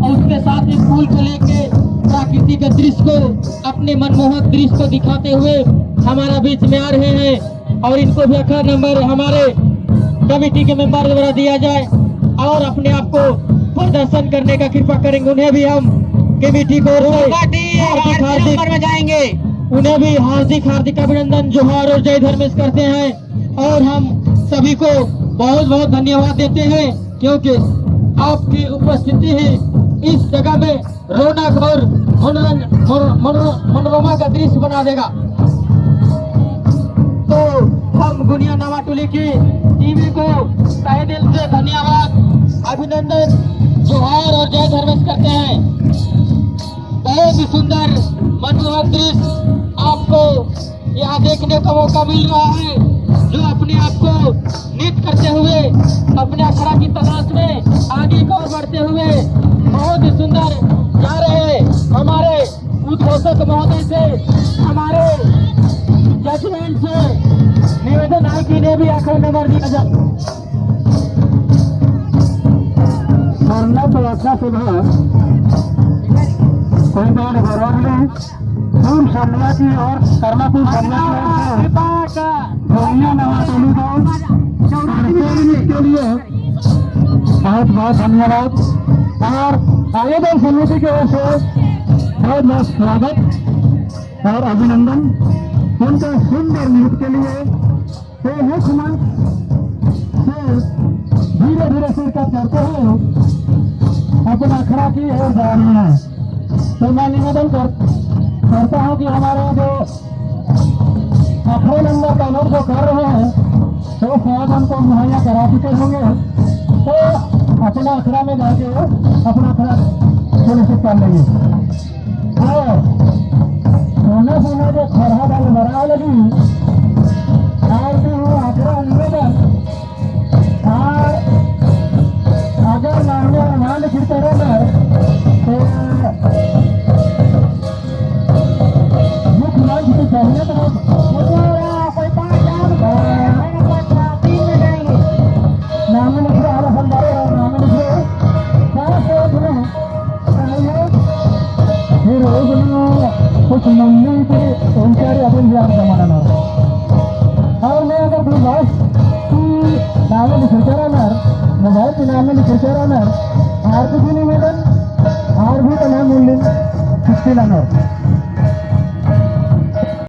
और उसके साथ ही फूल को लेके प्राकृतिक दृश्य को, अपने मनमोहक दृश्य को दिखाते हुए हमारा बीच में आ रहे हैं। और इनको भी अखड़ा नंबर हमारे कमेटी के मेंबर द्वारा दिया जाए और अपने आप को प्रदर्शन करने का कृपा करेंगे। उन्हें भी हम कमेटी को हार्दिक जाएंगे, उन्हें भी हार्दिक हार्दिक अभिनंदन, जोहार और जय धर्मेश करते हैं। और हम सभी को बहुत बहुत धन्यवाद देते हैं, क्योंकि आपकी उपस्थिति ही इस जगह में रौनक और मनोरमा का दृश्य बना देगा। तो हम गुनिया नवा टोली की टीवी को तहे दिल से धन्यवाद, अभिनंदन, जोहार और जय धर्मेश करते हैं। बहुत ही सुंदर मनमोहक दृश्य आपको यहाँ देखने का मौका मिल रहा है, जो अपने आप को नित करते हुए अपने अखड़ा की तलाश में आगे की ओर बढ़ते हुए बहुत ही सुंदर जा रहे हैं। हमारे उद्घोषक महोदय से, हमारे जजमेंट से निवेदन है कि इन्हें भी अखड़ा नंबर दिया जाए। तो अच्छा सुबह कोई बार बरौर में पूर्व सन्यासी और कर्मापुर सन्यासी गोनिया नवा टोली को के लिए बहुत बहुत धन्यवाद और आयोजन समिति की ओर से बहुत बहुत स्वागत और अभिनंदन। उनका सुंदर नृत्य के लिए मुख्य मंच से धीरे धीरे शिरकत करते हुए अपना अखड़ा की ओर जा रहे हैं। तो मैं निवेदन करता हूँ कि हमारे जो अखड़े नंबर का लोग जो कर रहे हैं तो शायद हमको मुहैया करा चुके होंगे, तो अपना अखड़ा में जाके अपना अखड़ा सुनिश्चित कर लेंगे। और सोना सोना जो खरहा डाल बड़ा लगी और भी वो अखड़ा निवेदन और अगर माननीय मान लिखते रहे तो मुख्य मंच की चाहिए तो नाम लिख रहे हैं संदारे और नाम लिख रहे फिर कुछ मम्मी के उनके अपन भी आप जमाना और मैं अगर कोई बात नाम लिख रहा मोबाइल के नाम लिख रहा आर्थिक निवेदन और भी तमाम मूल्य 60 लाना